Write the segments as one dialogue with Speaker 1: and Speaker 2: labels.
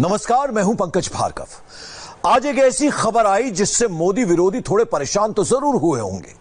Speaker 1: नमस्कार, मैं हूं पंकज भार्गव। आज एक ऐसी खबर आई जिससे मोदी विरोधी थोड़े परेशान तो जरूर हुए होंगे।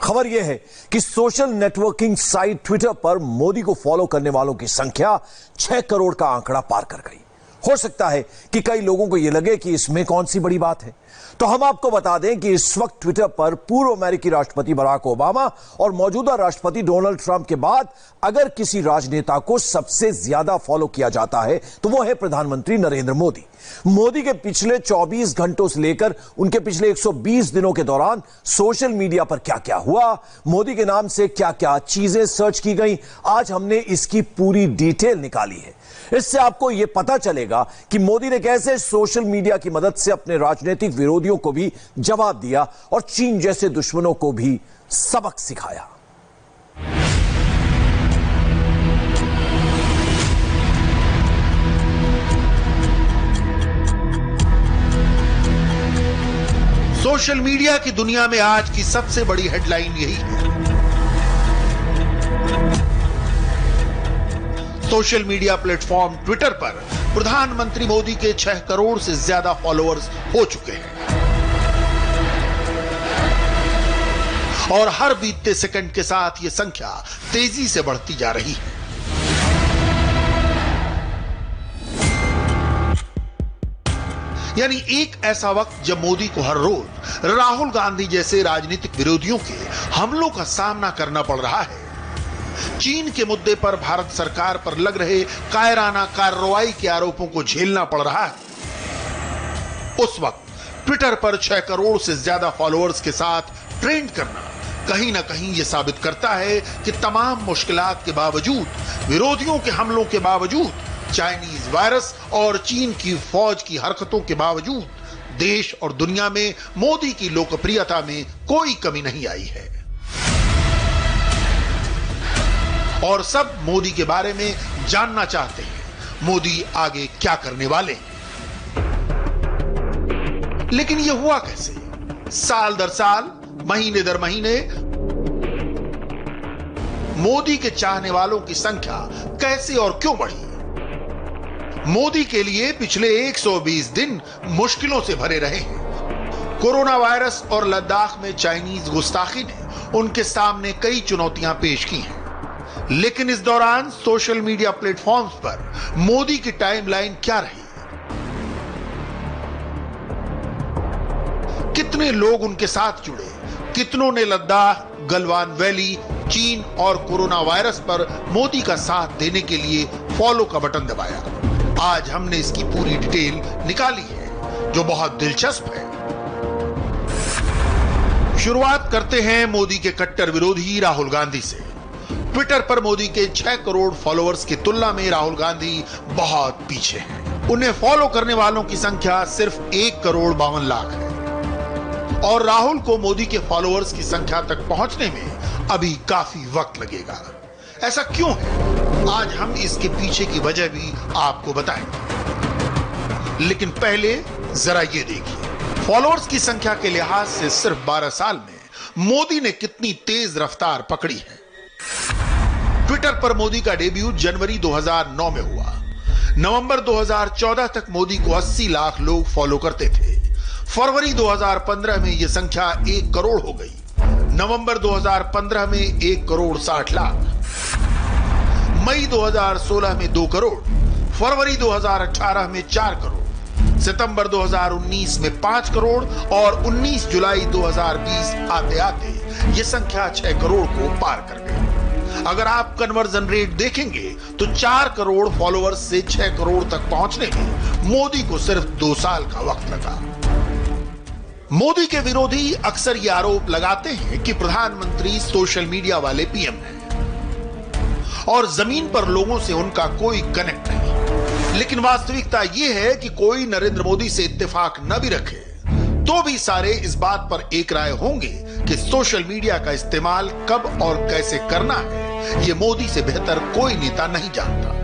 Speaker 1: खबर यह है कि सोशल नेटवर्किंग साइट ट्विटर पर मोदी को फॉलो करने वालों की संख्या 6 करोड़ का आंकड़ा पार कर गई। हो सकता है कि कई लोगों को यह लगे कि इसमें कौन सी बड़ी बात है, तो हम आपको बता दें कि इस वक्त ट्विटर पर पूर्व अमेरिकी राष्ट्रपति बराक ओबामा और मौजूदा राष्ट्रपति डोनाल्ड ट्रंप के बाद अगर किसी राजनेता को सबसे ज्यादा फॉलो किया जाता है तो वो है प्रधानमंत्री नरेंद्र मोदी। मोदी के पिछले 24 घंटों से लेकर उनके पिछले 120 दिनों के दौरान सोशल मीडिया पर क्या क्या हुआ, मोदी के नाम से क्या क्या चीजें सर्च की गई, आज हमने इसकी पूरी डिटेल निकाली है। इससे आपको यह पता चलेगा कि मोदी ने कैसे सोशल मीडिया की मदद से अपने राजनीतिक विरोधियों को भी जवाब दिया और चीन जैसे दुश्मनों को भी सबक सिखाया।
Speaker 2: सोशल मीडिया की दुनिया में आज की सबसे बड़ी हेडलाइन यही है। सोशल मीडिया प्लेटफॉर्म ट्विटर पर प्रधानमंत्री मोदी के 6 करोड़ से ज्यादा फॉलोअर्स हो चुके हैं और हर बीतते सेकंड के साथ यह संख्या तेजी से बढ़ती जा रही है। यानी एक ऐसा वक्त जब मोदी को हर रोज राहुल गांधी जैसे राजनीतिक विरोधियों के हमलों का सामना करना पड़ रहा है। चीन के मुद्दे पर भारत सरकार पर लग रहे कायराना कार्रवाई के आरोपों को झेलना पड़ रहा है। उस वक्त ट्विटर पर 6 करोड़ से ज्यादा फॉलोअर्स के साथ ट्रेंड करना कहीं ना कहीं यह साबित करता है कि तमाम मुश्किलात के बावजूद, विरोधियों के हमलों के बावजूद, चाइनीज वायरस और चीन की फौज की हरकतों के बावजूद देश और दुनिया में मोदी की लोकप्रियता में कोई कमी नहीं आई है। और सब मोदी के बारे में जानना चाहते हैं, मोदी आगे क्या करने वाले हैं। लेकिन यह हुआ कैसे? साल दर साल, महीने दर महीने मोदी के चाहने वालों की संख्या कैसे और क्यों बढ़ी? मोदी के लिए पिछले 120 दिन मुश्किलों से भरे रहे हैं। कोरोना वायरस और लद्दाख में चाइनीज गुस्ताखी ने उनके सामने कई चुनौतियां पेश की हैं। लेकिन इस दौरान सोशल मीडिया प्लेटफॉर्म्स पर मोदी की टाइमलाइन क्या रही? कितने लोग उनके साथ जुड़े? कितनों ने लद्दाख, गलवान वैली, चीन और कोरोना वायरस पर मोदी का साथ देने के लिए फॉलो का बटन दबाया? आज हमने इसकी पूरी डिटेल निकाली है जो बहुत दिलचस्प है। शुरुआत करते हैं मोदी के कट्टर विरोधी राहुल गांधी से। ट्विटर पर मोदी के 6 करोड़ फॉलोअर्स की तुलना में राहुल गांधी बहुत पीछे हैं। उन्हें फॉलो करने वालों की संख्या सिर्फ 1 करोड़ 52 लाख है और राहुल को मोदी के फॉलोअर्स की संख्या तक पहुंचने में अभी काफी वक्त लगेगा। ऐसा क्यों है? आज हम इसके पीछे की वजह भी आपको बताएंगे। लेकिन पहले जरा ये देखिए, फॉलोअर्स की संख्या के लिहाज से सिर्फ 12 साल में मोदी ने कितनी तेज रफ्तार पकड़ी है। ट्विटर पर मोदी का डेब्यू जनवरी 2009 में हुआ। नवंबर 2014 तक मोदी को 80 लाख लोग फॉलो करते थे। फरवरी 2015 में यह संख्या 1 करोड़ हो गई। नवंबर 2015 में 1 करोड़ 60 लाख, मई 2016 में 2 करोड़, फरवरी 2018 में 4 करोड़, सितंबर 2019 में 5 करोड़ और 19 जुलाई 2020 आते आते यह संख्या 6 करोड़ को पार कर गई। अगर आप कन्वर्जन रेट देखेंगे तो 4 करोड़ फॉलोअर्स से 6 करोड़ तक पहुंचने में मोदी को सिर्फ 2 साल का वक्त लगा। मोदी के विरोधी अक्सर ये आरोप लगाते हैं कि प्रधानमंत्री सोशल मीडिया वाले पीएम हैं और जमीन पर लोगों से उनका कोई कनेक्ट नहीं। लेकिन वास्तविकता यह है कि कोई नरेंद्र मोदी से इत्तेफाक न भी रखे तो भी सारे इस बात पर एक राय होंगे कि सोशल मीडिया का इस्तेमाल कब और कैसे करना है यह मोदी से बेहतर कोई नेता नहीं जानता।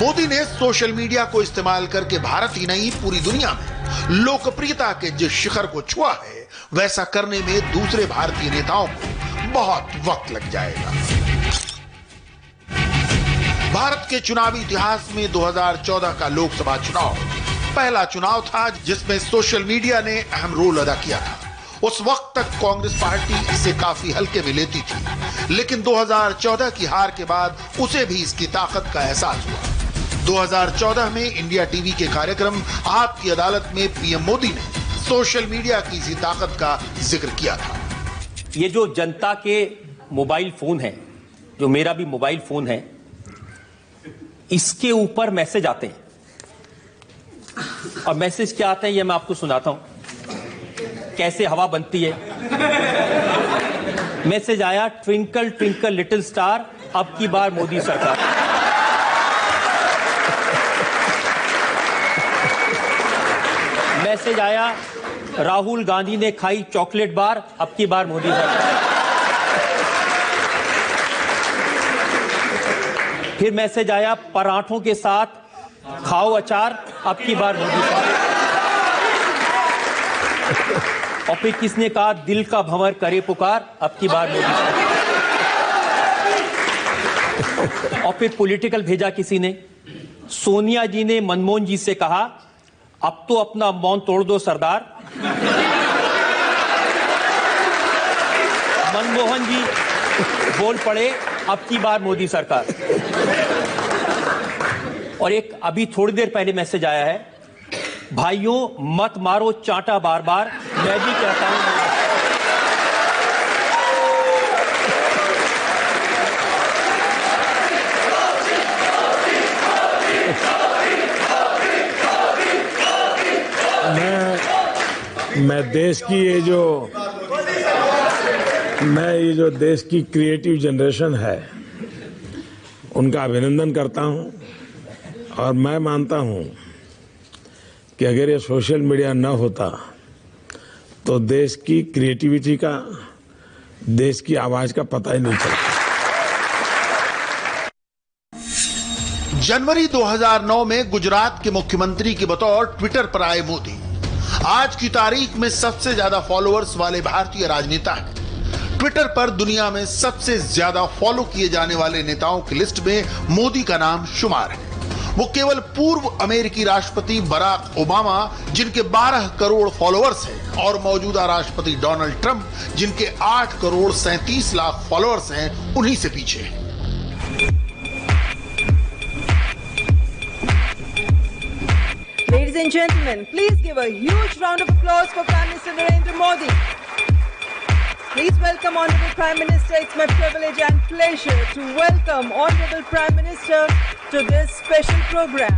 Speaker 2: मोदी ने सोशल मीडिया को इस्तेमाल करके भारत ही नहीं पूरी दुनिया में लोकप्रियता के जिस शिखर को छुआ है वैसा करने में दूसरे भारतीय नेताओं को बहुत वक्त लग जाएगा। भारत के चुनावी इतिहास में 2014 का लोकसभा चुनाव पहला चुनाव था जिसमें सोशल मीडिया ने अहम रोल अदा किया था। उस वक्त तक कांग्रेस पार्टी इसे काफी हल्के में लेती थी, लेकिन 2014 की हार के बाद उसे भी इसकी ताकत का एहसास हुआ। 2014 में इंडिया टीवी के कार्यक्रम आपकी अदालत में पीएम मोदी ने सोशल मीडिया की इसी ताकत का जिक्र किया था।
Speaker 3: ये जो जनता के मोबाइल फोन है, जो मेरा भी मोबाइल फोन है, इसके ऊपर मैसेज आते हैं। और मैसेज क्या आते हैं ये मैं आपको सुनाता हूं, कैसे हवा बनती है। मैसेज आया, ट्विंकल ट्विंकल लिटिल स्टार, अब की बार मोदी सरकार। मैसेज आया, राहुल गांधी ने खाई चॉकलेट बार, अब की बार मोदी सरकार। फिर मैसेज आया, पराठों के साथ खाओ अचार, अब की बार मोदी सरकार। और फिर किसने कहा, दिल का भंवर करे पुकार, अब की बार मोदी सरकार। और फिर पॉलिटिकल भेजा किसी ने, सोनिया जी ने मनमोहन जी से कहा, अब तो अपना मौन तोड़ दो सरदार। मनमोहन जी बोल पड़े, अब की बार मोदी सरकार। और एक अभी थोड़ी देर पहले मैसेज आया है, भाइयों मत मारो चांटा बार बार, मैं भी कहता हूं।
Speaker 4: मैं देश की ये जो देश की क्रिएटिव जनरेशन है उनका अभिनंदन करता हूं। और मैं मानता हूं कि अगर ये सोशल मीडिया न होता तो देश की क्रिएटिविटी का, देश की आवाज का पता ही नहीं चलता।
Speaker 2: जनवरी 2009 में गुजरात के मुख्यमंत्री के बतौर ट्विटर पर आए मोदी आज की तारीख में सबसे ज्यादा फॉलोअर्स वाले भारतीय राजनेता हैं। ट्विटर पर दुनिया में सबसे ज्यादा फॉलो किए जाने वाले नेताओं की लिस्ट में मोदी का नाम शुमार है। वो केवल पूर्व अमेरिकी राष्ट्रपति बराक ओबामा जिनके 12 करोड़ फॉलोअर्स हैं और मौजूदा राष्ट्रपति डोनाल्ड ट्रंप जिनके 8 करोड़ 37 लाख फॉलोअर्स हैं, उन्हीं से पीछे हैं।
Speaker 5: Ladies and gentlemen, please give a huge round of applause for Prime Minister Narendra Modi. Please welcome Honorable Prime Minister. It's my privilege and pleasure to welcome Honorable Prime Minister to this special program.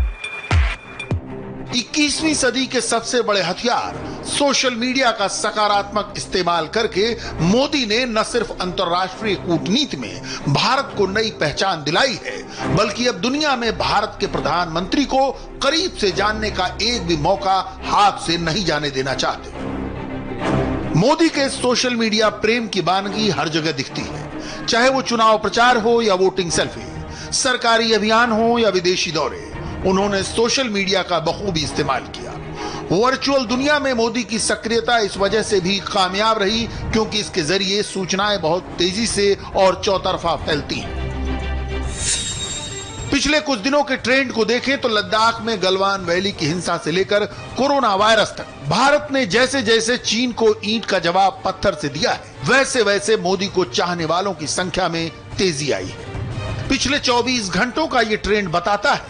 Speaker 2: 21वीं सदी के सबसे बड़े हथियार social media का सकारात्मक इस्तेमाल करके मोदी ने न सिर्फ अंतर्राष्ट्रीय कूटनीति में भारत को नई पहचान दिलाई है, बल्कि अब दुनिया में भारत के प्रधानमंत्री को करीब से जानने का एक भी मौका हाथ से नहीं जाने देना चाहते। मोदी के सोशल मीडिया प्रेम की वानगी हर जगह दिखती है, चाहे वो चुनाव प्रचार हो या वोटिंग सेल्फी, सरकारी अभियान हो या विदेशी दौरे। उन्होंने सोशल मीडिया का बखूबी इस्तेमाल किया। वर्चुअल दुनिया में मोदी की सक्रियता इस वजह से भी कामयाब रही क्योंकि इसके जरिए सूचनाएं बहुत तेजी से और चौतरफा फैलती हैं। पिछले कुछ दिनों के ट्रेंड को देखें तो लद्दाख में गलवान वैली की हिंसा से लेकर कोरोना वायरस तक भारत ने जैसे जैसे चीन को ईंट का जवाब पत्थर से दिया है, वैसे वैसे मोदी को चाहने वालों की संख्या में तेजी आई है। पिछले 24 घंटों का ये ट्रेंड बताता है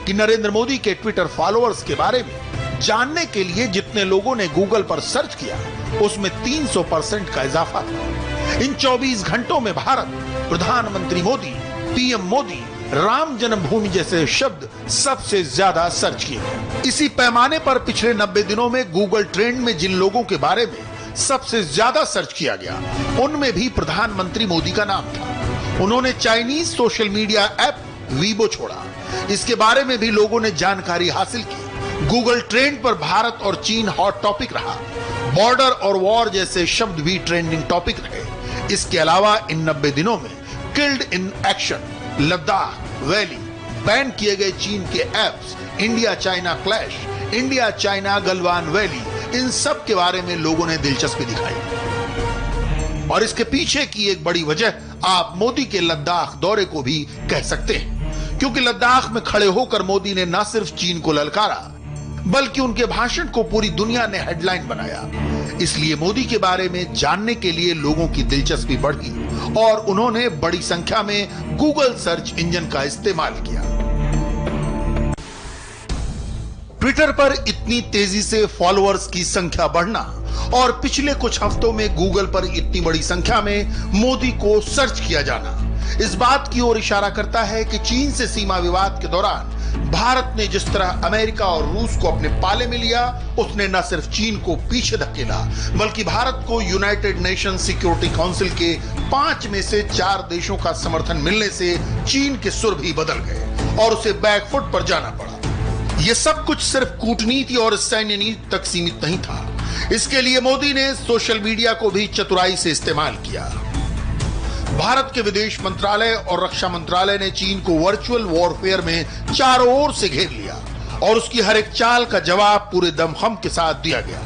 Speaker 2: कि नरेंद्र मोदी के ट्विटर फॉलोअर्स के बारे में जानने के लिए जितने लोगों ने गूगल पर सर्च किया उसमें 300% का इजाफा था। इन 24 घंटों में भारत, प्रधानमंत्री मोदी, पीएम मोदी, राम जन्मभूमि जैसे शब्द सबसे ज्यादा सर्च किए गए। इसी पैमाने पर पिछले 90 दिनों में गूगल ट्रेंड में जिन लोगों के बारे में सबसे ज्यादा सर्च किया गया उनमें भी प्रधानमंत्री मोदी का नाम था। उन्होंने Chinese social media app Weibo छोड़ा, इसके बारे में भी लोगों ने जानकारी हासिल की। गूगल ट्रेंड पर भारत और चीन हॉट टॉपिक रहा। बॉर्डर और वॉर जैसे शब्द भी ट्रेंडिंग टॉपिक रहे। इसके अलावा इन 90 दिनों में killed in action, Ladakh valley, ban किए गए चीन के apps, India China clash, India China Galwan valley, इन सब के बारे में लोगों ने दिलचस्पी दिखाई। और इसके पीछे की एक बड़ी वजह आप मोदी के लद्दाख दौरे को भी कह सकते हैं, क्योंकि लद्दाख में खड़े होकर मोदी ने न सिर्फ चीन को ललकारा, बल्कि उनके भाषण को पूरी दुनिया ने हेडलाइन बनाया। इसलिए मोदी के बारे में जानने के लिए लोगों की दिलचस्पी बढ़ी और उन्होंने बड़ी संख्या में गूगल सर्च इंजन का इस्तेमाल किया। ट्विटर पर इतनी तेजी से फॉलोअर्स की संख्या बढ़ना और पिछले कुछ हफ्तों में गूगल पर इतनी बड़ी संख्या में मोदी को सर्च किया जाना इस बात की ओर इशारा करता है कि चीन से सीमा विवाद के दौरान भारत ने जिस तरह अमेरिका और रूस को अपने पाले में लिया, उसने न सिर्फ चीन को पीछे धकेला, बल्कि भारत को यूनाइटेड नेशन सिक्योरिटी काउंसिल के 5 में से 4 देशों का समर्थन मिलने से चीन के सुर भी बदल गए और उसे बैकफुट पर जाना पड़ा। यह सब कुछ सिर्फ कूटनीति और सैन्य नीति तक सीमित नहीं था। इसके लिए मोदी ने सोशल मीडिया को भी चतुराई से इस्तेमाल किया। भारत के विदेश मंत्रालय और रक्षा मंत्रालय ने चीन को वर्चुअल वॉरफेयर में चारों ओर से घेर लिया और उसकी हर एक चाल का जवाब पूरे दमखम के साथ दिया गया।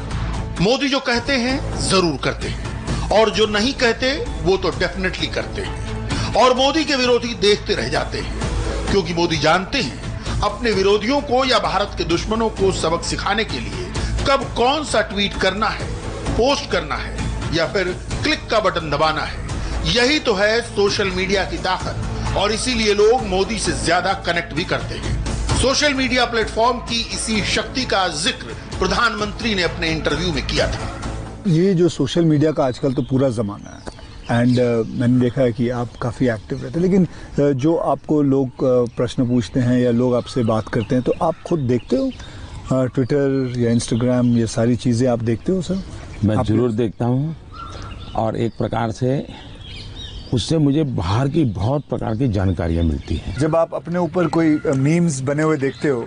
Speaker 2: मोदी जो कहते हैं जरूर करते हैं और जो नहीं कहते वो तो डेफिनेटली करते हैं और मोदी के विरोधी देखते रह जाते हैं, क्योंकि मोदी जानते हैं अपने विरोधियों को या भारत के दुश्मनों को सबक सिखाने के लिए कब कौन सा ट्वीट करना है, पोस्ट करना है या फिर क्लिक का बटन दबाना है। यही तो है सोशल मीडिया की ताकत और इसीलिए लोग मोदी से ज्यादा कनेक्ट भी करते हैं। सोशल मीडिया प्लेटफॉर्म की इसी शक्ति का जिक्र प्रधानमंत्री ने अपने इंटरव्यू में किया था।
Speaker 6: ये जो सोशल मीडिया का आजकल तो पूरा जमाना है एंड मैंने देखा है कि आप काफ़ी एक्टिव रहते हैं, लेकिन जो आपको लोग प्रश्न पूछते हैं या लोग आपसे बात करते हैं तो आप खुद देखते हो ट्विटर या इंस्टाग्राम, ये सारी चीज़ें आप देखते हो सर?
Speaker 4: मैं जरूर देखता हूँ और एक प्रकार से उससे मुझे बाहर की बहुत प्रकार की जानकारियाँ मिलती हैं।
Speaker 6: जब आप अपने ऊपर कोई मीम्स बने हुए देखते हो,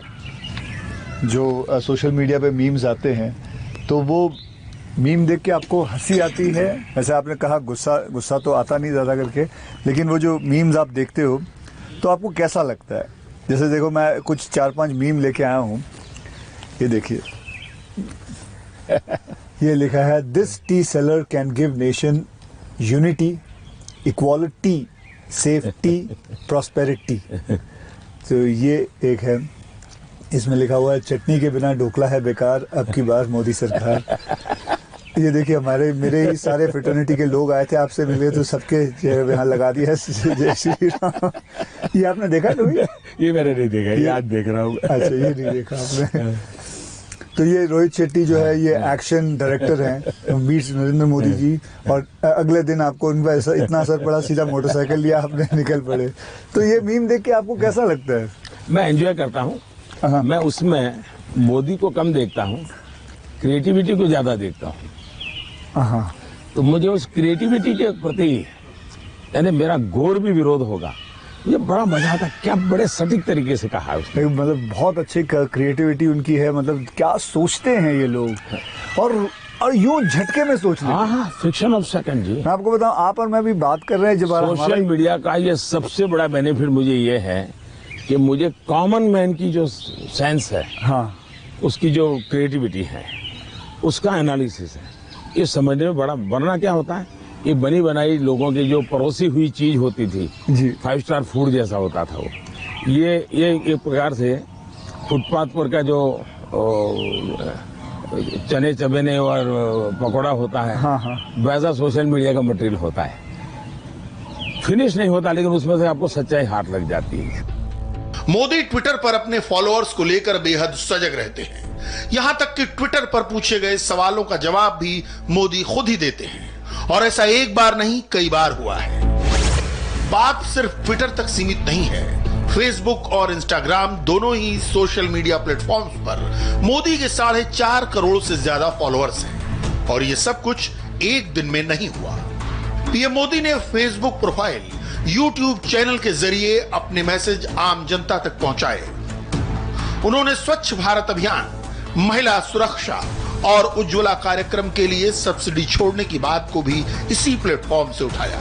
Speaker 6: जो सोशल मीडिया पे मीम्स आते हैं, तो वो मीम देख के आपको हंसी आती है? वैसे आपने कहा गुस्सा तो आता नहीं ज़्यादा करके, लेकिन वो जो मीम्स आप देखते हो तो आपको कैसा लगता है? जैसे देखो, मैं कुछ 4-5 मीम लेके आया हूँ। ये देखिए, ये लिखा है, this T seller can give nation unity, equality, safety, prosperity. तो ये एक है। इसमें लिखा हुआ है, चटनी के बिना ढोकला है बेकार, अब की बार मोदी सरकार। ये देखिए, मेरे ही सारे फ्रेटर्निटी के लोग आए थे, आपसे मिले तो सबके चेहरे यहाँ लगा दिया जय श्री राम। ये आपने देखा कभी? ये मैंने नहीं देखा, ये आज देख रहा हूँ। अच्छा, ये नहीं देखा आपने? तो ये रोहित शेट्टी जो है, ये एक्शन डायरेक्टर हैं, वीर नरेंद्र मोदी जी, और अगले दिन आपको उन पर इतना असर पड़ा, सीधा मोटरसाइकिल लिया आपने, निकल पड़े। तो ये मीम देख के आपको कैसा लगता है?
Speaker 4: मैं एंजॉय करता हूँ। मैं उसमें मोदी को कम देखता हूँ, क्रिएटिविटी को ज़्यादा देखता हूँ। तो मुझे उस क्रिएटिविटी के प्रति, यानी मेरा घोर भी विरोध होगा, ये बड़ा मजा आता। क्या बड़े सटीक तरीके से कहा है उसने।
Speaker 6: मतलब बहुत अच्छी क्रिएटिविटी उनकी है। मतलब क्या सोचते हैं ये लोग, और यूं झटके में सोच रहे हैं।
Speaker 4: हाँ, फ्रिक्शन ऑफ सेकंड जी।
Speaker 6: मैं आपको बताऊं, आप और मैं भी बात कर रहे हैं जब
Speaker 4: सोशल मीडिया का ये सबसे बड़ा बेनिफिट मुझे ये है कि मुझे कॉमन मैन की जो सेंस है, हाँ, उसकी जो क्रिएटिविटी है, उसका एनालिसिस है, ये समझने में बड़ा, वरना क्या होता है, ये बनी बनाई लोगों की जो परोसी हुई चीज होती थी जी, 5 स्टार फूड जैसा होता था वो, ये एक प्रकार से फुटपाथ पर का जो चने चबेने और पकौड़ा होता है, हाँ हाँ, वैसा सोशल मीडिया का मटेरियल होता है। फिनिश नहीं होता, लेकिन उसमें से आपको सच्चाई हाथ लग जाती है।
Speaker 2: मोदी ट्विटर पर अपने फॉलोअर्स को लेकर बेहद सजग रहते हैं। यहां तक कि ट्विटर पर पूछे गए सवालों का जवाब भी मोदी खुद ही देते हैं, और ऐसा एक बार नहीं कई बार हुआ है। बात सिर्फ ट्विटर तक सीमित नहीं है। फेसबुक और इंस्टाग्राम दोनों ही सोशल मीडिया प्लेटफॉर्म्स पर मोदी के 4.5 करोड़ से ज्यादा फॉलोअर्स हैं, और यह सब कुछ एक दिन में नहीं हुआ। पीएम मोदी ने फेसबुक प्रोफाइल, यूट्यूब चैनल के जरिए अपने मैसेज आम जनता तक पहुंचाए। उन्होंने स्वच्छ भारत अभियान, महिला सुरक्षा और उज्ज्वला कार्यक्रम के लिए सब्सिडी छोड़ने की बात को भी इसी प्लेटफॉर्म से उठाया।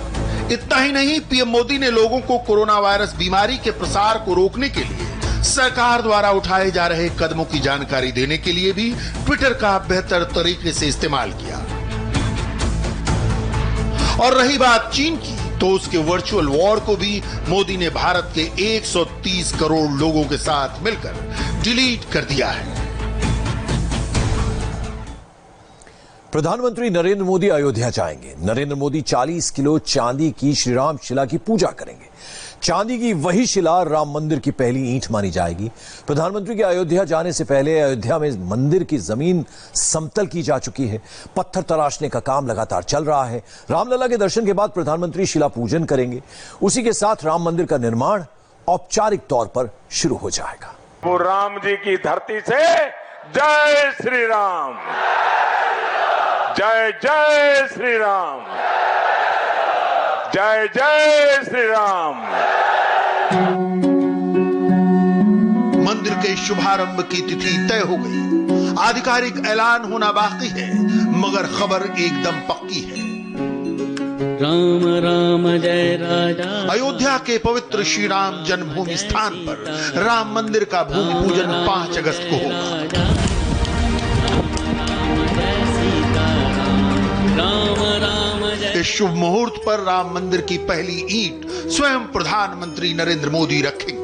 Speaker 2: इतना ही नहीं, पीएम मोदी ने लोगों को कोरोना वायरस बीमारी के प्रसार को रोकने के लिए सरकार द्वारा उठाए जा रहे कदमों की जानकारी देने के लिए भी ट्विटर का बेहतर तरीके से इस्तेमाल किया। और रही बात चीन की, तो उसके वर्चुअल वॉर को भी मोदी ने भारत के 130 करोड़ लोगों के साथ मिलकर डिलीट कर दिया है।
Speaker 1: प्रधानमंत्री नरेंद्र मोदी अयोध्या जाएंगे। नरेंद्र मोदी 40 किलो चांदी की श्रीराम शिला की पूजा करेंगे। चांदी की वही शिला राम मंदिर की पहली ईंट मानी जाएगी। प्रधानमंत्री के अयोध्या जाने से पहले अयोध्या में मंदिर की जमीन समतल की जा चुकी है। पत्थर तराशने का काम लगातार चल रहा है। रामलला के दर्शन के बाद प्रधानमंत्री शिला पूजन करेंगे। उसी के साथ राम मंदिर का निर्माण औपचारिक तौर पर शुरू हो जाएगा।
Speaker 4: वो राम जी की धरती से जय श्री राम, जय जय श्री राम, जय जय श्री राम।
Speaker 2: मंदिर के शुभारंभ की तिथि तय हो गई। आधिकारिक ऐलान होना बाकी है, मगर खबर एकदम पक्की है।
Speaker 7: राम राम जय राजा।
Speaker 2: अयोध्या के पवित्र श्री राम जन्मभूमि स्थान पर राम मंदिर का भूमि पूजन 5 अगस्त को होगा। इस शुभ मुहूर्त पर राम मंदिर की पहली ईंट स्वयं प्रधानमंत्री नरेंद्र मोदी रखेंगे।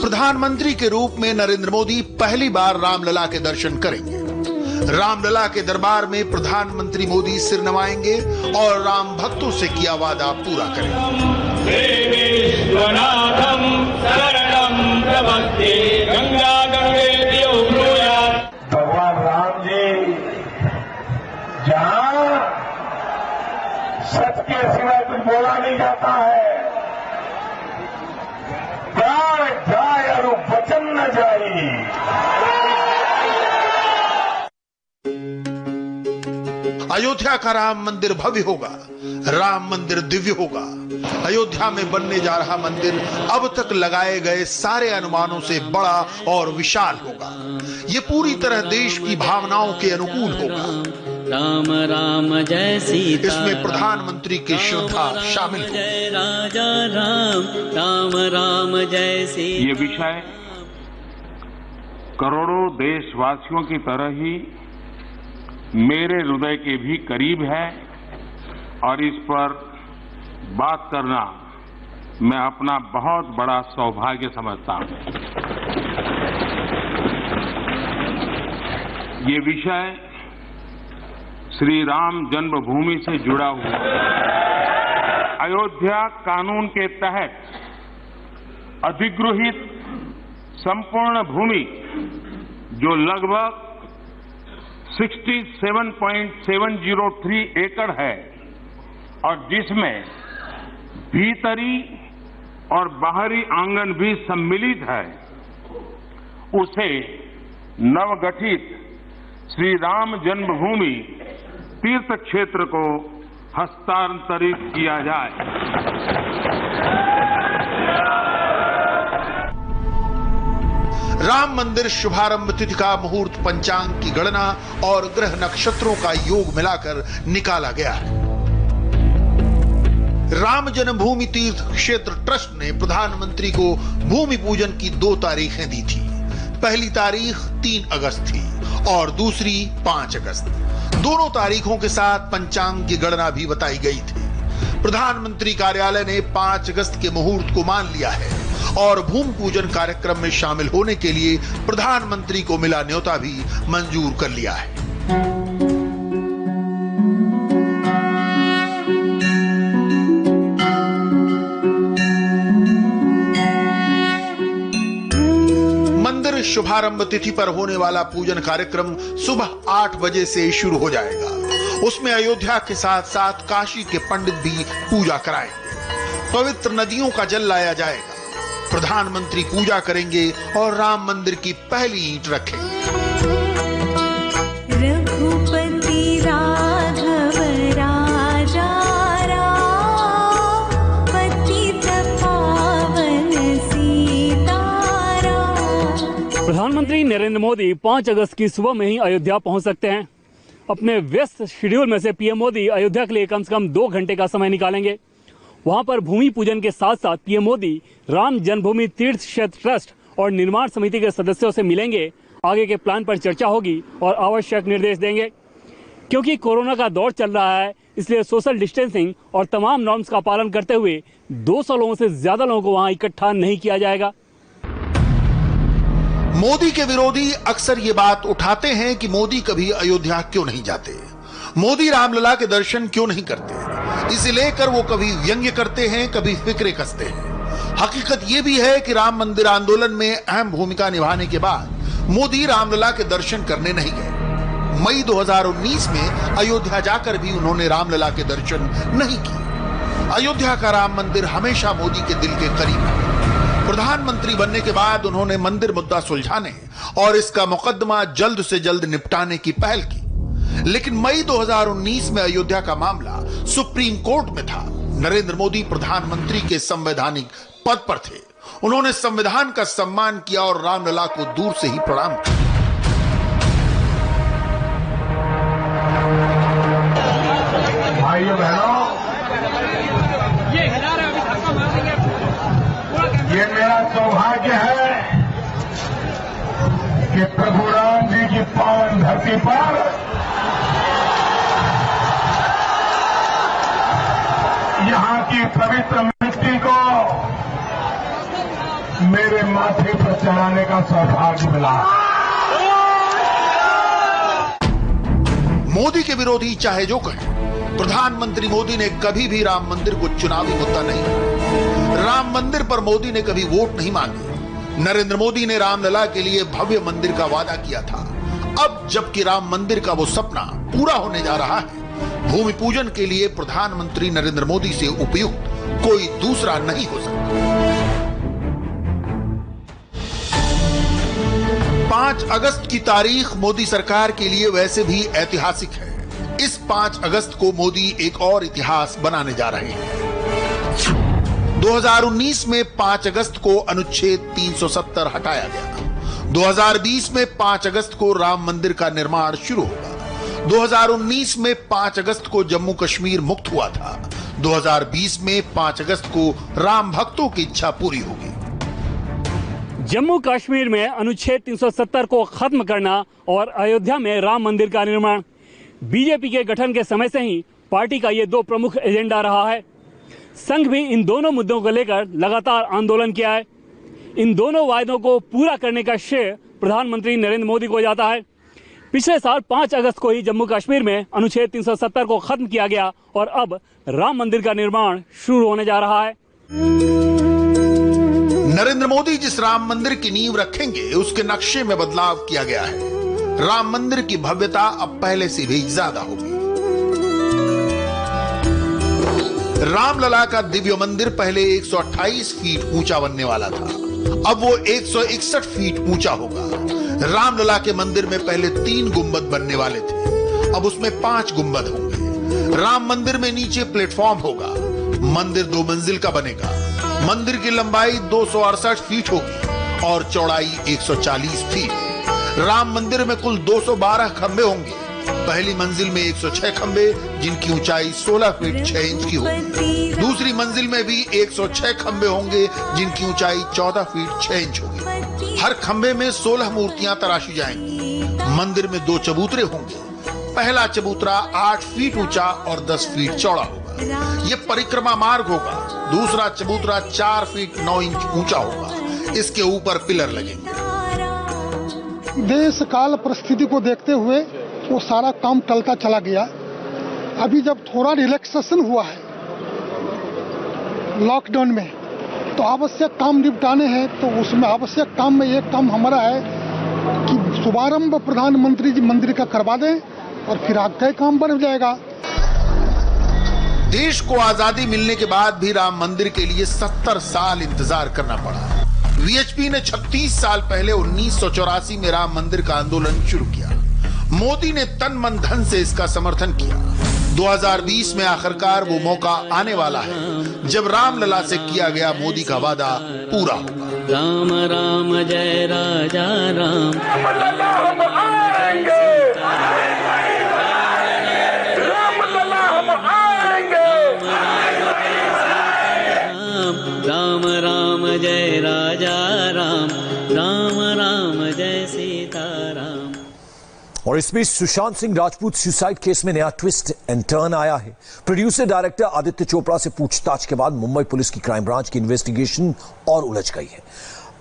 Speaker 2: प्रधानमंत्री के रूप में नरेंद्र मोदी पहली बार रामलला के दर्शन करेंगे। रामलला के दरबार में प्रधानमंत्री मोदी सिर नवाएंगे और राम भक्तों से किया वादा पूरा करेंगे।
Speaker 4: भगवान राम जी जहां सच के सिवाय कुछ बोला नहीं जाता है, प्राण जाए और वचन न जाए।
Speaker 2: अयोध्या का राम मंदिर भव्य होगा, राम मंदिर दिव्य होगा। अयोध्या में बनने जा रहा मंदिर अब तक लगाए गए सारे अनुमानों से बड़ा और विशाल होगा। ये पूरी तरह देश की भावनाओं के अनुकूल होगा।
Speaker 7: राम राम जय सीता।
Speaker 2: इसमें प्रधानमंत्री की श्रद्धा शामिल होगी।
Speaker 7: जय राजा राम, राम राम जय सीता।
Speaker 8: ये विषय करोड़ों देशवासियों की तरह ही मेरे हृदय के भी करीब है और इस पर बात करना मैं अपना बहुत बड़ा सौभाग्य समझता हूं। ये विषय श्री राम जन्मभूमि से जुड़ा हुआ है। अयोध्या कानून के तहत अधिगृहित संपूर्ण भूमि जो लगभग 67.703 एकड़ है और जिसमें भीतरी और बाहरी आंगन भी सम्मिलित है, उसे नवगठित श्री राम जन्मभूमि तीर्थ क्षेत्र को हस्तांतरित किया जाए।
Speaker 2: राम मंदिर शुभारंभ तिथि का मुहूर्त पंचांग की गणना और ग्रह नक्षत्रों का योग मिलाकर निकाला गया है। राम जन्मभूमि तीर्थ क्षेत्र ट्रस्ट ने प्रधानमंत्री को भूमि पूजन की 2 तारीखें दी थी। पहली तारीख 3 अगस्त थी और दूसरी 5 अगस्त। दोनों तारीखों के साथ पंचांग की गणना भी बताई गई थी। प्रधानमंत्री कार्यालय ने 5 अगस्त के मुहूर्त को मान लिया है और भूमि पूजन कार्यक्रम में शामिल होने के लिए प्रधानमंत्री को मिला न्योता भी मंजूर कर लिया है। मंदिर शुभारंभ तिथि पर होने वाला पूजन कार्यक्रम सुबह 8 बजे से शुरू हो जाएगा। उसमें अयोध्या के साथ साथ काशी के पंडित भी पूजा कराएंगे। पवित्र नदियों का जल लाया जाएगा। प्रधानमंत्री पूजा करेंगे और राम मंदिर की पहली ईंट रखेंगे।
Speaker 9: रघुपति राघव राजा राम, पतित पावन सीताराम।
Speaker 10: प्रधानमंत्री नरेंद्र मोदी 5 अगस्त की सुबह में ही अयोध्या पहुंच सकते हैं। अपने व्यस्त शेड्यूल में से पीएम मोदी अयोध्या के लिए कम से कम 2 घंटे का समय निकालेंगे। वहां पर भूमि पूजन के साथ साथ पीएम मोदी राम जन्मभूमि तीर्थ क्षेत्र ट्रस्ट और निर्माण समिति के सदस्यों से मिलेंगे। आगे के प्लान पर चर्चा होगी और आवश्यक निर्देश देंगे। क्योंकि कोरोना का दौर चल रहा है, इसलिए सोशल डिस्टेंसिंग और तमाम नॉर्म्स का पालन करते हुए 200 लोगों से ज्यादा लोगों को वहां इकट्ठा नहीं किया जाएगा।
Speaker 2: मोदी के विरोधी अक्सर ये बात उठाते हैं कि मोदी कभी अयोध्या क्यों नहीं जाते, मोदी रामलला के दर्शन क्यों नहीं करते। इसे लेकर वो कभी व्यंग्य करते हैं, कभी फिक्रे कसते हैं। हकीकत यह भी है कि राम मंदिर आंदोलन में अहम भूमिका निभाने के बाद मोदी रामलला के दर्शन करने नहीं गए। मई 2019 में अयोध्या जाकर भी उन्होंने रामलला के दर्शन नहीं किए। अयोध्या का राम मंदिर हमेशा मोदी के दिल के करीब है। प्रधानमंत्री बनने के बाद उन्होंने मंदिर मुद्दा सुलझाने और इसका मुकदमा जल्द से जल्द निपटाने की पहल की, लेकिन मई 2019 में अयोध्या का मामला सुप्रीम कोर्ट में था। नरेंद्र मोदी प्रधानमंत्री के संवैधानिक पद पर थे। उन्होंने संविधान का सम्मान किया और रामलला को दूर से ही प्रणाम किया।
Speaker 11: भाइयों बहनों, ये मेरा सौभाग्य है कि प्रभु राम जी की पावन धरती पर यहां की पवित्र मिट्टी को मेरे माथे पर चढ़ाने का सौभाग्य मिला।
Speaker 2: मोदी के विरोधी चाहे जो कहें, प्रधानमंत्री मोदी ने कभी भी राम मंदिर को चुनावी मुद्दा नहीं बनाया। राम मंदिर पर मोदी ने कभी वोट नहीं मांगे। नरेंद्र मोदी ने रामलला के लिए भव्य मंदिर का वादा किया था। अब जबकि राम मंदिर का वो सपना पूरा होने जा रहा है, भूमि पूजन के लिए प्रधानमंत्री नरेंद्र मोदी से उपयुक्त कोई दूसरा नहीं हो सकता। 5 अगस्त की तारीख मोदी सरकार के लिए वैसे भी ऐतिहासिक है। इस 5 अगस्त को मोदी एक और इतिहास बनाने जा रहे हैं। 2019 में 5 अगस्त को अनुच्छेद 370 हटाया गया। 2020 में 5 अगस्त को राम मंदिर का निर्माण शुरू होगा। 2019 में 5 अगस्त को जम्मू कश्मीर मुक्त हुआ था। 2020 में 5 अगस्त को राम भक्तों की इच्छा पूरी होगी।
Speaker 10: जम्मू कश्मीर में अनुच्छेद 370 को खत्म करना और अयोध्या में राम मंदिर का निर्माण बीजेपी के गठन के समय से ही पार्टी का ये 2 प्रमुख एजेंडा रहा है। संघ भी इन दोनों मुद्दों को लेकर लगातार आंदोलन किया है। इन दोनों वायदों को पूरा करने का श्रेय प्रधानमंत्री नरेंद्र मोदी को जाता है। पिछले साल 5 अगस्त को ही जम्मू कश्मीर में अनुच्छेद 370 को खत्म किया गया और अब राम मंदिर का निर्माण शुरू होने जा रहा है।
Speaker 2: नरेंद्र मोदी जिस राम मंदिर की नींव रखेंगे, उसके नक्शे में बदलाव किया गया है। राम मंदिर की भव्यता अब पहले से भी ज्यादा होगी। रामलला का दिव्य मंदिर पहले 128 फीट ऊंचा बनने वाला था, अब वो 161 फीट ऊंचा होगा। रामलला के मंदिर में पहले 3 गुंबद बनने वाले थे, अब उसमें 5 गुंबद होंगे। राम मंदिर में नीचे प्लेटफॉर्म होगा। मंदिर 2 मंजिल का बनेगा। मंदिर की लंबाई 268 फीट होगी और चौड़ाई 140 फीट। राम मंदिर में कुल 212 खंबे होंगे। पहली मंजिल में 106 खंबे, जिनकी ऊंचाई 16 फीट 6 इंच की होगी। दूसरी मंजिल में भी 106 खंबे होंगे, जिनकी ऊंचाई 14 फीट 6 इंच होगी। हर खंबे में 16 मूर्तियां तराशी जाएंगी। मंदिर में 2 चबूतरे होंगे। पहला चबूतरा 8 फीट ऊंचा और 10 फीट चौड़ा होगा। यह परिक्रमा मार्ग होगा। दूसरा चबूतरा 4 फीट 9 इंच ऊंचा होगा। इसके ऊपर पिलर लगेंगे।
Speaker 12: देश काल परिस्थिति को देखते हुए वो सारा काम टलता चला गया। अभी जब थोड़ा रिलैक्सेशन हुआ है लॉकडाउन में, तो आवश्यक काम निपटाने हैं। तो उसमें आवश्यक काम में एक काम हमारा है कि शुभारंभ प्रधानमंत्री जी मंदिर का करवा दें और फिर आगे काम बढ़ जाएगा।
Speaker 2: देश को आजादी मिलने के बाद भी राम मंदिर के लिए 70 साल इंतजार करना पड़ा। वीएचपी ने 36 साल पहले 1984 में राम मंदिर का आंदोलन शुरू किया। मोदी ने तन मन धन से इसका समर्थन किया। 2020 में आखिरकार वो मौका आने वाला है जब रामलला से किया गया मोदी का वादा पूरा होगा।
Speaker 7: राम राम जय राजा राम, राम राम जय राजा राम, राम राम जय सीता राम।
Speaker 1: और इस बीच सुशांत सिंह राजपूत सुसाइड केस में नया ट्विस्ट एंड टर्न आया है। प्रोड्यूसर डायरेक्टर आदित्य चोपड़ा से पूछताछ के बाद मुंबई पुलिस की क्राइम ब्रांच की इन्वेस्टिगेशन और उलझ गई है।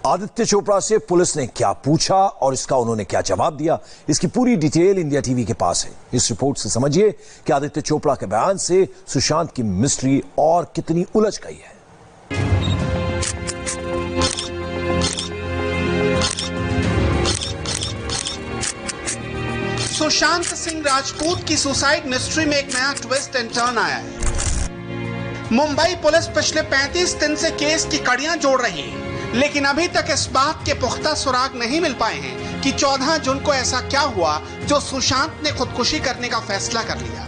Speaker 1: आदित्य चोपड़ा से पुलिस ने क्या पूछा और इसका उन्होंने क्या जवाब दिया, इसकी पूरी डिटेल इंडिया टीवी के पास है। इस रिपोर्ट से समझिए कि आदित्य चोपड़ा के बयान से सुशांत की मिस्ट्री और कितनी उलझ गई है।
Speaker 13: सुशांत सिंह राजपूत की सुसाइड मिस्ट्री में एक नया ट्विस्ट एंड टर्न आया है। मुंबई पुलिस पिछले 35 दिन से केस की कड़ियां जोड़ रही है, लेकिन अभी तक इस बात के पुख्ता सुराग नहीं मिल पाए हैं कि 14 जून को ऐसा क्या हुआ जो सुशांत ने खुदकुशी करने का फैसला कर लिया।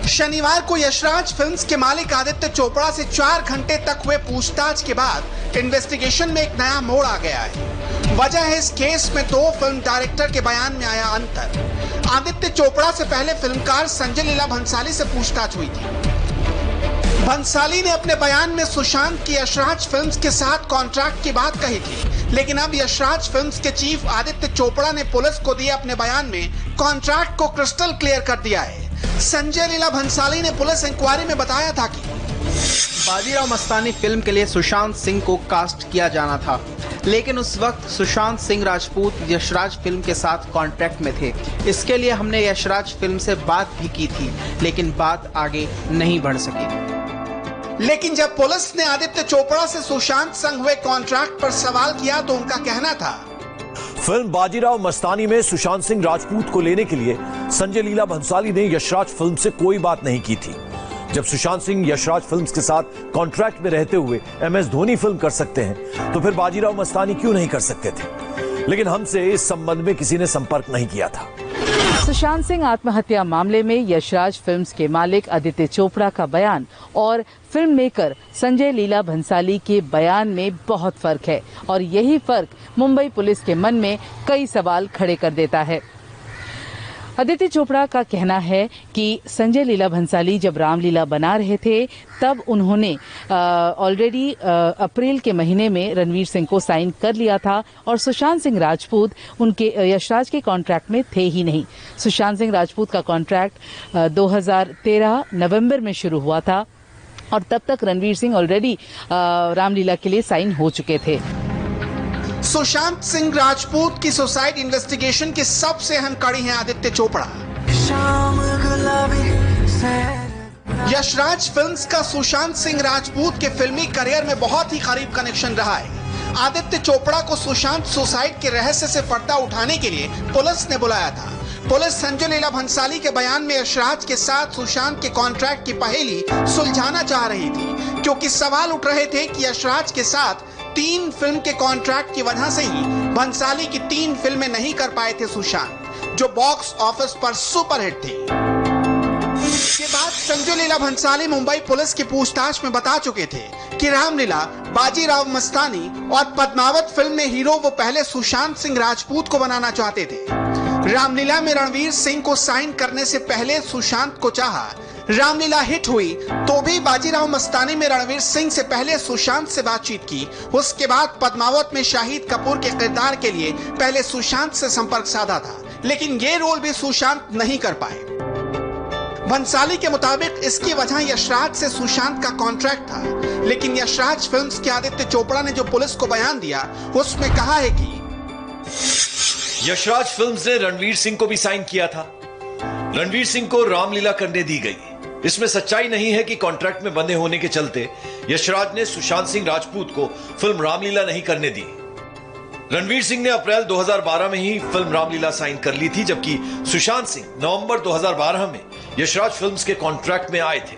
Speaker 13: शनिवार को यशराज फिल्म्स के मालिक आदित्य चोपड़ा से 4 घंटे तक हुए पूछताछ के बाद इन्वेस्टिगेशन में एक नया मोड़ आ गया है। वजह है इस केस में 2 फिल्म डायरेक्टर के बयान में आया अंतर। आदित्य चोपड़ा से पहले फिल्मकार संजय लीला भंसाली से पूछताछ हुई थी। भंसाली ने अपने बयान में सुशांत की यशराज फिल्म्स के साथ कॉन्ट्रैक्ट की बात कही थी, लेकिन अब यशराज फिल्म्स के चीफ आदित्य चोपड़ा ने पुलिस को दिए अपने बयान में कॉन्ट्रैक्ट को क्रिस्टल क्लियर कर दिया है। संजय लीला भंसाली ने पुलिस इंक्वायरी में बताया था कि
Speaker 14: बाजीराव मस्तानी फिल्म के लिए सुशांत सिंह को कास्ट किया जाना था, लेकिन उस वक्त सुशांत सिंह राजपूत यशराज फिल्म के साथ कॉन्ट्रैक्ट में थे। इसके लिए हमने यशराज फिल्म से बात भी की थी, लेकिन बात आगे नहीं बढ़ सकी।
Speaker 13: लेकिन जब पुलिस ने आदित्य चोपड़ा से सुशांत संग हुए कॉन्ट्रैक्ट पर सवाल किया तो उनका कहना था,
Speaker 1: फिल्म बाजीराव मस्तानी में सुशांत सिंह राजपूत को लेने के लिए संजय लीला भंसाली ने यशराज फिल्म से कोई बात नहीं की थी। जब सुशांत सिंह यशराज फिल्म्स के साथ कॉन्ट्रैक्ट में रहते हुए MS धोनी फिल्म कर सकते हैं तो फिर बाजीराव मस्तानी क्यों नहीं कर सकते थे। लेकिन हमसे इस संबंध में किसी ने संपर्क नहीं किया था।
Speaker 15: सुशांत सिंह आत्महत्या मामले में यशराज फिल्म्स के मालिक आदित्य चोपड़ा का बयान और फिल्म मेकर संजय लीला भंसाली के बयान में बहुत फर्क है और यही फर्क मुंबई पुलिस के मन में कई सवाल खड़े कर देता है। आदित्य चोपड़ा का कहना है कि संजय लीला भंसाली जब रामलीला बना रहे थे तब उन्होंने ऑलरेडी अप्रैल के महीने में रणवीर सिंह को साइन कर लिया था और सुशांत सिंह राजपूत उनके यशराज के कॉन्ट्रैक्ट में थे ही नहीं। सुशांत सिंह राजपूत का कॉन्ट्रैक्ट 2013 नवंबर में शुरू हुआ था और तब तक रणवीर सिंह ऑलरेडी रामलीला के लिए साइन हो चुके थे।
Speaker 13: सुशांत सिंह राजपूत की सुसाइड इन्वेस्टिगेशन की सबसे अहम कड़ी है आदित्य चोपड़ा। यशराज फिल्म्स का सुशांत सिंह राजपूत के फिल्मी करियर में बहुत ही करीब कनेक्शन रहा है। आदित्य चोपड़ा को सुशांत सुसाइड के रहस्य से पर्दा उठाने के लिए पुलिस ने बुलाया था। पुलिस संजय लीला भंसाली के बयान में यशराज के साथ सुशांत के कॉन्ट्रैक्ट की पहेली सुलझाना चाह रही थी, क्योंकि सवाल उठ रहे थे कि यशराज के साथ 3 फिल्म के कॉन्ट्रैक्ट की वजह से ही भंसाली की 3 फिल्में नहीं कर पाए थे सुशांत, जो बॉक्स ऑफिस पर सुपरहिट थी। इसके बाद संजय लीला भंसाली मुंबई पुलिस की पूछताछ में बता चुके थे कि रामलीला, बाजीराव मस्तानी और पद्मावत फिल्म में हीरो वो पहले सुशांत सिंह राजपूत को बनाना चाहते थे। रामलीला में रणवीर सिंह को साइन करने से पहले सुशांत को चाहा। रामलीला हिट हुई तो भी बाजीराव मस्तानी में रणवीर सिंह से पहले सुशांत से बातचीत की। उसके बाद पद्मावत में शाहिद कपूर के किरदार के लिए पहले सुशांत से संपर्क साधा था, लेकिन ये रोल भी सुशांत नहीं कर पाए। भंसाली के मुताबिक इसकी वजह यशराज से सुशांत का कॉन्ट्रैक्ट था, लेकिन यशराज फिल्म्स के आदित्य चोपड़ा ने जो पुलिस को बयान दिया उसमें कहा है कि
Speaker 1: यशराज फिल्म्स ने रणवीर सिंह को भी साइन किया था। रणवीर सिंह को रामलीला करने दी गई। इसमें सच्चाई नहीं है कि कॉन्ट्रैक्ट में बंधे होने के चलते यशराज ने सुशांत सिंह राजपूत को फिल्म रामलीला नहीं करने दी। रणवीर सिंह ने अप्रैल 2012 में ही फिल्म रामलीला साइन कर ली थी, जबकि सुशांत सिंह नवंबर 2012 में यशराज फिल्म्स के कॉन्ट्रैक्ट में आए थे।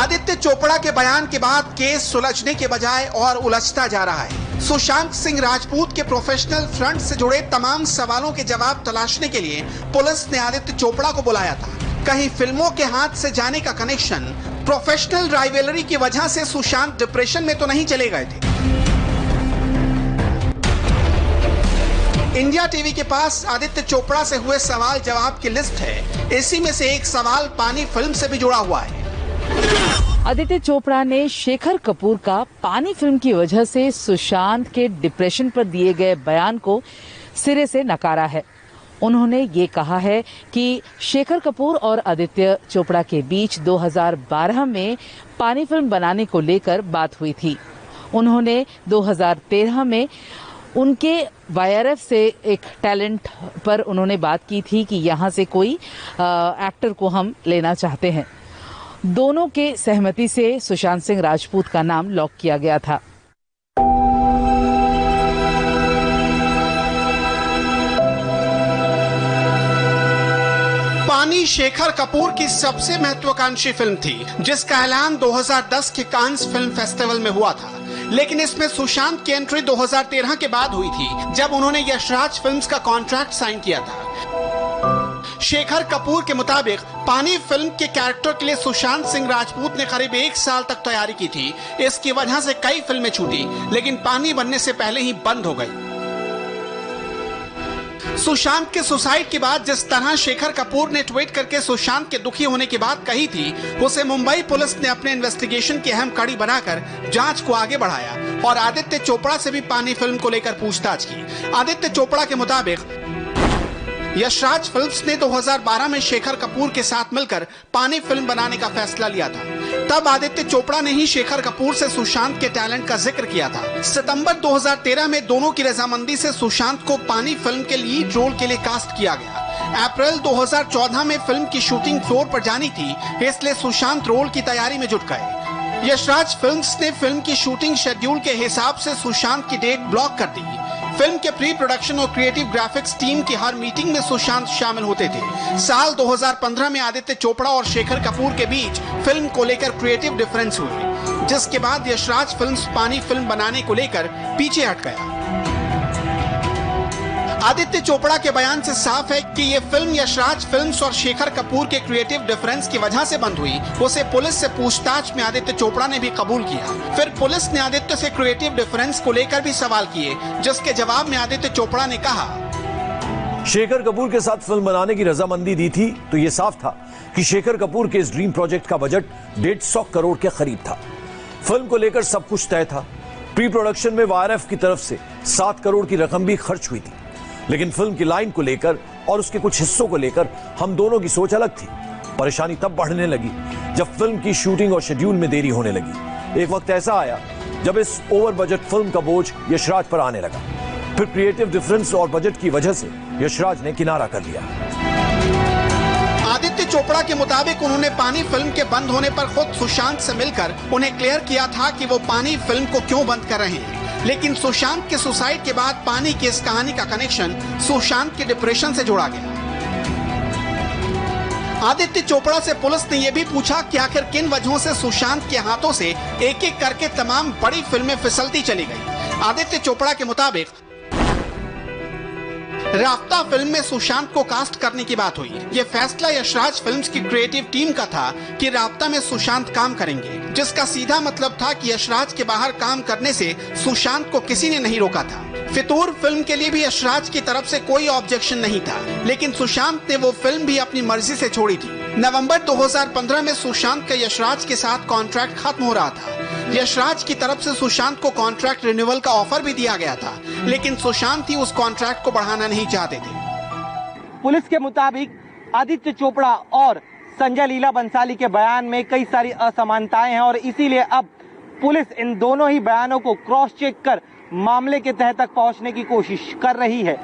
Speaker 13: आदित्य चोपड़ा के बयान के बाद केस सुलझने के बजाय और उलझता जा रहा है। सुशांत सिंह राजपूत के प्रोफेशनल फ्रंट से जुड़े तमाम सवालों के जवाब तलाशने के लिए पुलिस ने आदित्य चोपड़ा को बुलाया था। कहीं फिल्मों के हाथ से जाने का कनेक्शन, प्रोफेशनल राइवलरी की वजह से सुशांत डिप्रेशन में तो नहीं चले गए थे। इंडिया टीवी के पास आदित्य चोपड़ा से हुए सवाल जवाब की लिस्ट है। इसी में से एक सवाल पानी फिल्म से भी जुड़ा हुआ है।
Speaker 15: आदित्य चोपड़ा ने शेखर कपूर का पानी फिल्म की वजह से सुशांत के डिप्रेशन पर दिए गए बयान को सिरे से नकारा है। उन्होंने ये कहा है कि शेखर कपूर और आदित्य चोपड़ा के बीच 2012 में पानी फिल्म बनाने को लेकर बात हुई थी। उन्होंने 2013 में उनके YRF से एक टैलेंट पर उन्होंने बात की थी कि यहाँ से कोई एक्टर को हम लेना चाहते हैं। दोनों के सहमति से सुशांत सिंह राजपूत का नाम लॉक किया गया था।
Speaker 13: पानी शेखर कपूर की सबसे महत्वाकांक्षी फिल्म थी, जिसका ऐलान 2010 के कांस फिल्म फेस्टिवल में हुआ था। लेकिन इसमें सुशांत की एंट्री 2013 के बाद हुई थी, जब उन्होंने यशराज फिल्म्स का कॉन्ट्रैक्ट साइन किया था। शेखर कपूर के मुताबिक पानी फिल्म के कैरेक्टर के लिए सुशांत सिंह राजपूत ने करीब 1 साल तक तैयारी की थी। इसकी वजह से कई फिल्में छूटी, लेकिन पानी बनने से पहले ही बंद हो गई। सुशांत के सुसाइड के बाद जिस तरह शेखर कपूर ने ट्वीट करके सुशांत के दुखी होने की बात कही थी, उसे मुंबई पुलिस ने अपने इन्वेस्टिगेशन की अहम कड़ी बनाकर जांच को आगे बढ़ाया और आदित्य चोपड़ा से भी पानी फिल्म को लेकर पूछताछ की। आदित्य चोपड़ा के मुताबिक यशराज फिल्म्स ने 2012 में शेखर कपूर के साथ मिलकर पानी फिल्म बनाने का फैसला लिया था। तब आदित्य चोपड़ा ने ही शेखर कपूर से सुशांत के टैलेंट का जिक्र किया था। सितंबर 2013 में दोनों की रजामंदी से सुशांत को पानी फिल्म के लीड रोल के लिए कास्ट किया गया। अप्रैल 2014 में फिल्म की शूटिंग फ्लोर पर जानी थी, इसलिए सुशांत रोल की तैयारी में जुट गए। यशराज फिल्म्स ने फिल्म की शूटिंग शेड्यूल के हिसाब से सुशांत की डेट ब्लॉक कर दी। फिल्म के प्री प्रोडक्शन और क्रिएटिव ग्राफिक्स टीम की हर मीटिंग में सुशांत शामिल होते थे। साल 2015 में आदित्य चोपड़ा और शेखर कपूर के बीच फिल्म को लेकर क्रिएटिव डिफरेंस हुए, जिसके बाद यशराज फिल्म्स पानी फिल्म बनाने को लेकर पीछे हट गया। आदित्य चोपड़ा के बयान से साफ है कि ये फिल्म यशराज फिल्म्स और शेखर कपूर के क्रिएटिव डिफरेंस की वजह से बंद हुई। उसे पुलिस से पूछताछ में आदित्य चोपड़ा ने भी कबूल किया। फिर पुलिस ने आदित्य से क्रिएटिव डिफरेंस को लेकर भी सवाल किए, जिसके जवाब में आदित्य चोपड़ा ने कहा,
Speaker 1: शेखर कपूर के साथ फिल्म बनाने की रजामंदी दी थी तो यह साफ था कि शेखर कपूर के इस ड्रीम प्रोजेक्ट का बजट 150 करोड़ के करीब था। फिल्म को लेकर सब कुछ तय था। प्री प्रोडक्शन में YRF की तरफ से 7 करोड़ की रकम भी खर्च हुई थी, लेकिन फिल्म की लाइन को लेकर और उसके कुछ हिस्सों को लेकर हम दोनों की सोच अलग थी। परेशानी तब बढ़ने लगी जब फिल्म की शूटिंग और शेड्यूल में देरी होने लगी। एक वक्त ऐसा आया जब इस ओवर बजट फिल्म का बोझ यशराज पर आने लगा। फिर क्रिएटिव डिफरेंस और बजट की वजह से यशराज ने किनारा कर लिया।
Speaker 13: आदित्य चोपड़ा के मुताबिक उन्होंने पानी फिल्म के बंद होने पर खुद सुशांत से मिलकर उन्हें क्लियर किया था कि वो पानी फिल्म को क्यों बंद कर रहे हैं। लेकिन सुशांत के सुसाइड के बाद पानी की इस कहानी का कनेक्शन सुशांत के डिप्रेशन से जोड़ा गया। आदित्य चोपड़ा से पुलिस ने यह भी पूछा कि आखिर किन वजहों से सुशांत के हाथों से एक एक करके तमाम बड़ी फिल्में फिसलती चली गई। आदित्य चोपड़ा के मुताबिक राफ्ता फिल्म में सुशांत को कास्ट करने की बात हुई। यह फैसला यशराज फिल्म्स की क्रिएटिव टीम का था कि राफ्ता में सुशांत काम करेंगे, जिसका सीधा मतलब था कि यशराज के बाहर काम करने से सुशांत को किसी ने नहीं रोका था। फितूर फिल्म के लिए भी यशराज की तरफ से कोई ऑब्जेक्शन नहीं था, लेकिन सुशांत ने वो फिल्म भी अपनी मर्जी से छोड़ी थी। नवंबर 2015 में सुशांत का यशराज के साथ कॉन्ट्रैक्ट खत्म हो रहा था। यशराज की तरफ से सुशांत को कॉन्ट्रैक्ट रिन्यूअल का ऑफर भी दिया गया था, लेकिन सुशांत ही उस कॉन्ट्रैक्ट को बढ़ाना नहीं चाहते थे।
Speaker 16: पुलिस के मुताबिक आदित्य चोपड़ा और संजय लीला बंसाली के बयान में कई सारी असमानताएं हैं और इसीलिए अब पुलिस इन दोनों ही बयानों को क्रॉस चेक कर मामले के तह तक पहुंचने की कोशिश कर रही है।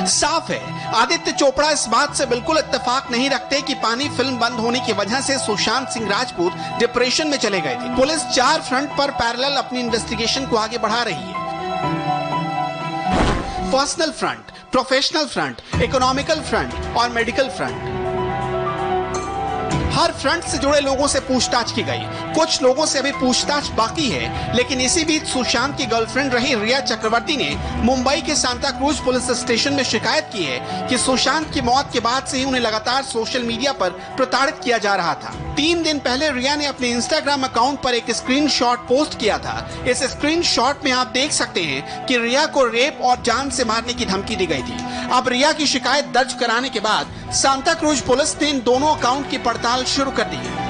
Speaker 13: साफ है, आदित्य चोपड़ा इस बात से बिल्कुल इत्तेफाक नहीं रखते कि पानी फिल्म बंद होने की वजह से सुशांत सिंह राजपूत डिप्रेशन में चले गए थे। पुलिस 4 फ्रंट पर पैरेलल अपनी इन्वेस्टिगेशन को आगे बढ़ा रही है। Personal front, professional front, economical front और मेडिकल फ्रंट। हर फ्रंट से जुड़े लोगों से पूछताछ की गई। कुछ लोगों से अभी पूछताछ बाकी है, लेकिन इसी बीच सुशांत की गर्लफ्रेंड रही रिया चक्रवर्ती ने मुंबई के सांता क्रूज पुलिस स्टेशन में शिकायत की है कि सुशांत की मौत के बाद से ही उन्हें लगातार सोशल मीडिया पर प्रताड़ित किया जा रहा था। 3 दिन पहले रिया ने अपने इंस्टाग्राम अकाउंट पर एक स्क्रीनशॉट पोस्ट किया था। इस स्क्रीनशॉट में आप देख सकते हैं कि रिया को रेप और जान से मारने की धमकी दी गई थी। अब रिया की शिकायत दर्ज कराने के बाद सांता क्रूज पुलिस ने इन दोनों अकाउंट की पड़ताल शुरू कर दी है।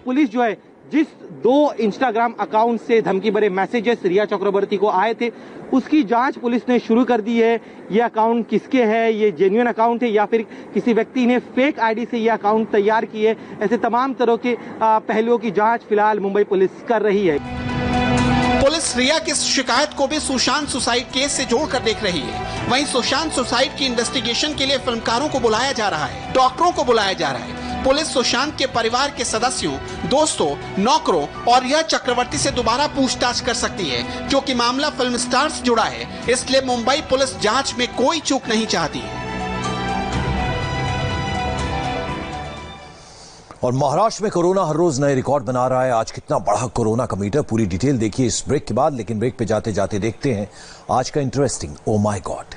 Speaker 16: पुलिस जो है जिस 2 इंस्टाग्राम अकाउंट से धमकी भरे मैसेजेस रिया चक्रवर्ती को आए थे, उसकी जांच पुलिस ने शुरू कर दी है। ये अकाउंट किसके हैं, ये जेन्युइन अकाउंट है या फिर किसी व्यक्ति ने फेक आईडी से ये अकाउंट तैयार किए, ऐसे तमाम तरह के पहलुओं की जांच फिलहाल मुंबई पुलिस कर रही है।
Speaker 13: पुलिस रिया की शिकायत को भी सुशांत सुसाइड केस से जोड़कर देख रही है। वहीं सुशांत सुसाइड की इन्वेस्टिगेशन के लिए फिल्मकारों को बुलाया जा रहा है, डॉक्टरों को बुलाया जा रहा है। पुलिस सुशांत के परिवार के सदस्यों, दोस्तों, नौकरों और रिया चक्रवर्ती से दोबारा पूछताछ कर सकती है, क्योंकि मामला फिल्म स्टार से जुड़ा है। इसलिए मुंबई पुलिस जांच में कोई चूक नहीं चाहती है।
Speaker 1: और महाराष्ट्र में कोरोना हर रोज नए रिकॉर्ड बना रहा है। आज कितना बढ़ा कोरोना का मीटर, पूरी डिटेल देखिए इस ब्रेक के बाद। लेकिन ब्रेक पे जाते जाते देखते हैं आज का इंटरेस्टिंग ओ माय गॉड।